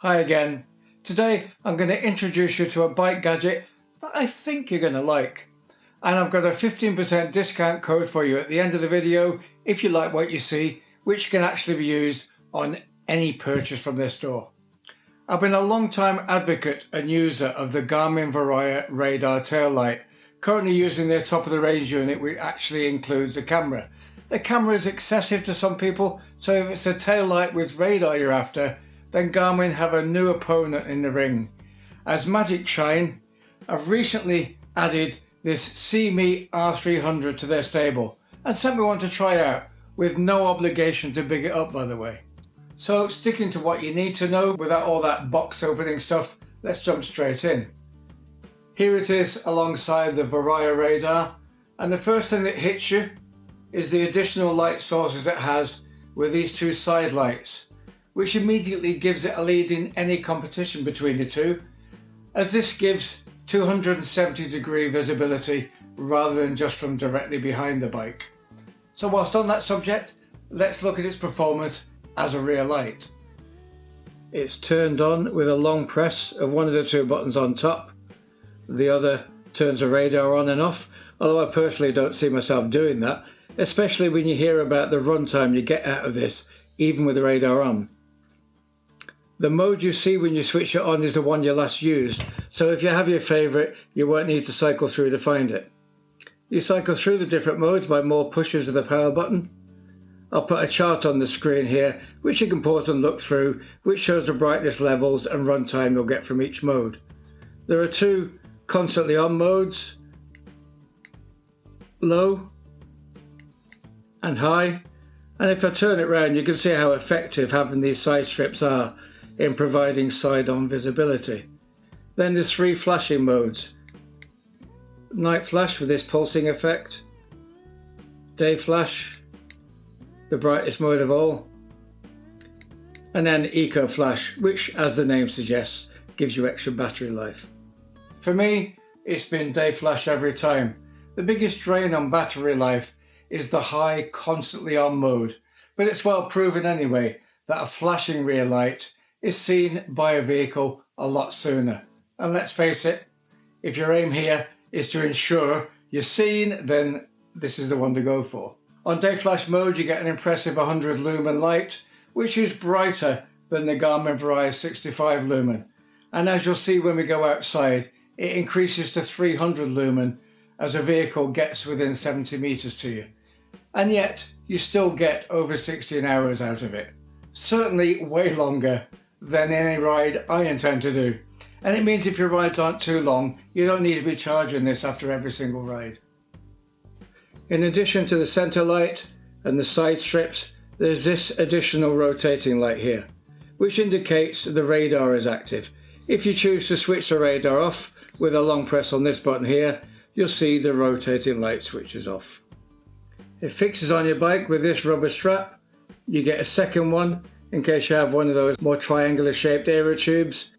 Hi again. Today I'm going to introduce you to a bike gadget that I think you're going to like. And I've got a 15% discount code for you at the end of the video if you like what you see, which can actually be used on any purchase from their store. I've been a long-time advocate and user of the Garmin Varia radar tail light, currently using their top of the range unit, which actually includes a camera. The camera is excessive to some people, so if it's a tail light with radar you're after, then Garmin have a new opponent in the ring. As Magic Shine, I've recently added this See-Me R300 to their stable and sent me one to try out with no obligation to big it up, by the way. So sticking to what you need to know without all that box opening stuff, let's jump straight in. Here it is alongside the Varia radar, and the first thing that hits you is the additional light sources it has with these two side lights, which immediately gives it a lead in any competition between the two, as this gives 270-degree visibility rather than just from directly behind the bike. So whilst on that subject, let's look at its performance as a rear light. It's turned on with a long press of one of the two buttons on top. The other turns the radar on and off, although I personally don't see myself doing that, especially when you hear about the runtime you get out of this, even with the radar on. The mode you see when you switch it on is the one you last used, so if you have your favourite, you won't need to cycle through to find it. You cycle through the different modes by more pushes of the power button. I'll put a chart on the screen here, which you can pause and look through, which shows the brightness levels and runtime you'll get from each mode. There are two constantly on modes, low and high, and if I turn it round you can see how effective having these side strips are in providing side-on visibility. Then there's three flashing modes. Night flash with this pulsing effect, day flash, the brightest mode of all, and then eco flash, which, as the name suggests, gives you extra battery life. For me, it's been day flash every time. The biggest drain on battery life is the high constantly on mode, but it's well proven anyway that a flashing rear light is seen by a vehicle a lot sooner. And let's face it, if your aim here is to ensure you're seen, then this is the one to go for. On day flash mode you get an impressive 100 lumen light, which is brighter than the Garmin Varia 65 lumen. And as you'll see when we go outside, it increases to 300 lumen as a vehicle gets within 70 meters to you. And yet you still get over 16 hours out of it. Certainly way longer than any ride I intend to do. And it means if your rides aren't too long, you don't need to be charging this after every single ride. In addition to the center light and the side strips, there's this additional rotating light here, which indicates the radar is active. If you choose to switch the radar off with a long press on this button here, you'll see the rotating light switches off. It fixes on your bike with this rubber strap. You get a second one in case you have one of those more triangular shaped aero tubes.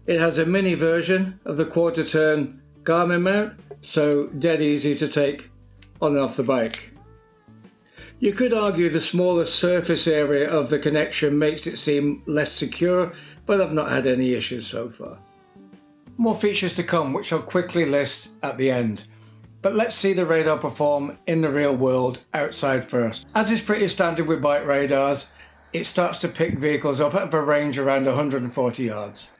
It has a mini version of the quarter turn Garmin mount, so dead easy to take on and off the bike. You could argue the smaller surface area of the connection makes it seem less secure, but I've not had any issues so far. More features to come, which I'll quickly list at the end. But let's see the radar perform in the real world outside first. As is pretty standard with bike radars, it starts to pick vehicles up at a range around 140 yards.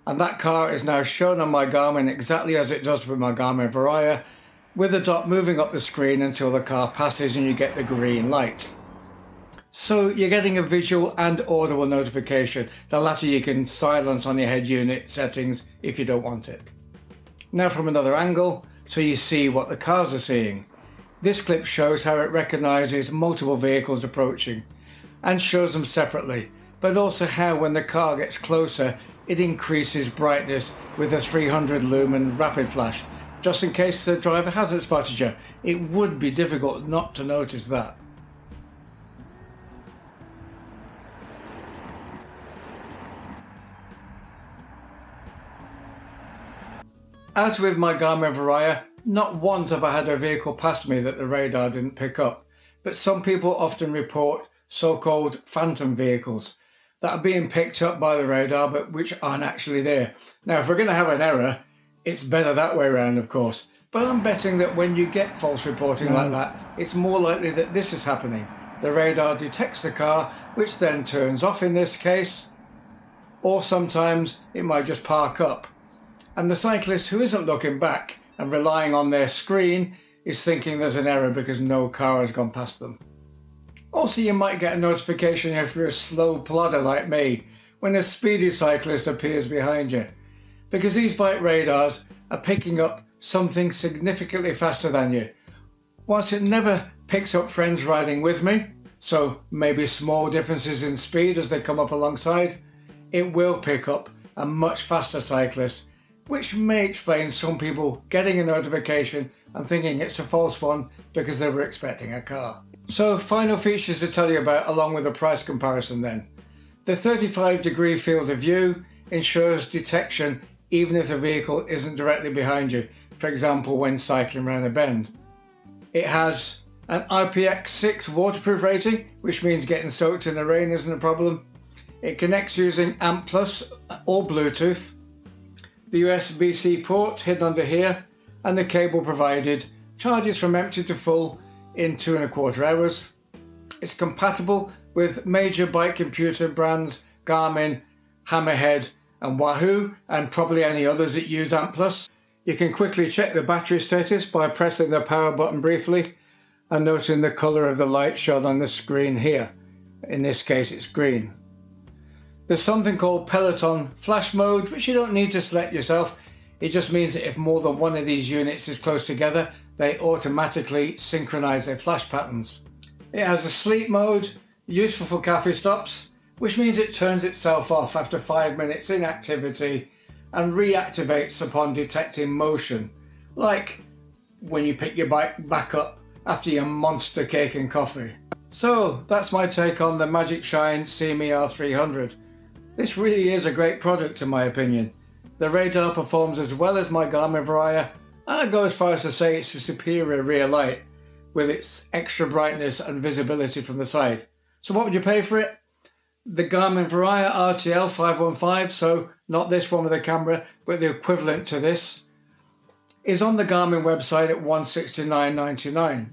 And that car is now shown on my Garmin exactly as it does with my Garmin Varia, with the dot moving up the screen until the car passes and you get the green light. So you're getting a visual and audible notification. The latter you can silence on your head unit settings if you don't want it. Now from another angle, so you see what the cars are seeing. This clip shows how it recognises multiple vehicles approaching and shows them separately, but also how when the car gets closer it increases brightness with a 300 lumen rapid flash, just in case the driver hasn't spotted you. It would be difficult not to notice that. As with my Garmin Varia, not once have I had a vehicle pass me that the radar didn't pick up, but some people often report so-called phantom vehicles, that are being picked up by the radar but which aren't actually there. Now, if we're going to have an error, it's better that way around, of course. But I'm betting that when you get false reporting like that, it's more likely that this is happening. The radar detects the car, which then turns off in this case, or sometimes it might just park up. And the cyclist who isn't looking back and relying on their screen is thinking there's an error because no car has gone past them. Also, you might get a notification if you're a slow plodder like me when a speedy cyclist appears behind you, because these bike radars are picking up something significantly faster than you. Whilst it never picks up friends riding with me, so maybe small differences in speed as they come up alongside, it will pick up a much faster cyclist, which may explain some people getting a notification and thinking it's a false one because they were expecting a car. So, final features to tell you about along with a price comparison then. The 35-degree field of view ensures detection even if the vehicle isn't directly behind you, for example when cycling around a bend. It has an IPX6 waterproof rating, which means getting soaked in the rain isn't a problem. It connects using ANT+ or Bluetooth. The USB-C port hidden under here, and the cable provided charges from empty to full in 2.25 hours. It's compatible with major bike computer brands Garmin, Hammerhead and Wahoo, and probably any others that use ANT+. You can quickly check the battery status by pressing the power button briefly and noting the colour of the light shown on the screen here. In this case it's green. There's something called Peloton Flash Mode, which you don't need to select yourself. It just means that if more than one of these units is close together, they automatically synchronize their flash patterns. It has a sleep mode, useful for cafe stops, which means it turns itself off after 5 minutes in activity and reactivates upon detecting motion, like when you pick your bike back up after your monster cake and coffee. So that's my take on the Magic Shine CME R300. This really is a great product in my opinion. The radar performs as well as my Garmin Varia, and I'd go as far as to say it's a superior rear light with its extra brightness and visibility from the side. So what would you pay for it? The Garmin Varia RTL 515, so not this one with the camera, but the equivalent to this, is on the Garmin website at $169.99.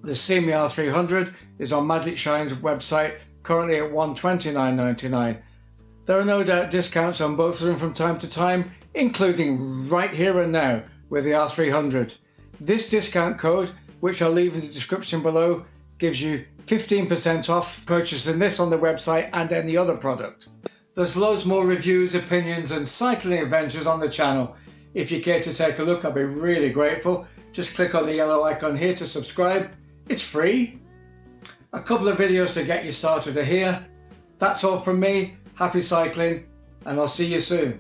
The CME R300 is on Magic Shine's website currently at $129.99. There are no doubt discounts on both of them from time to time, including right here and now with the R300. This discount code, which I'll leave in the description below, gives you 15% off purchasing this on the website and any other product. There's loads more reviews, opinions and cycling adventures on the channel. If you care to take a look, I'd be really grateful. Just click on the yellow icon here to subscribe. It's free. A couple of videos to get you started are here. That's all from me. Happy cycling, and I'll see you soon.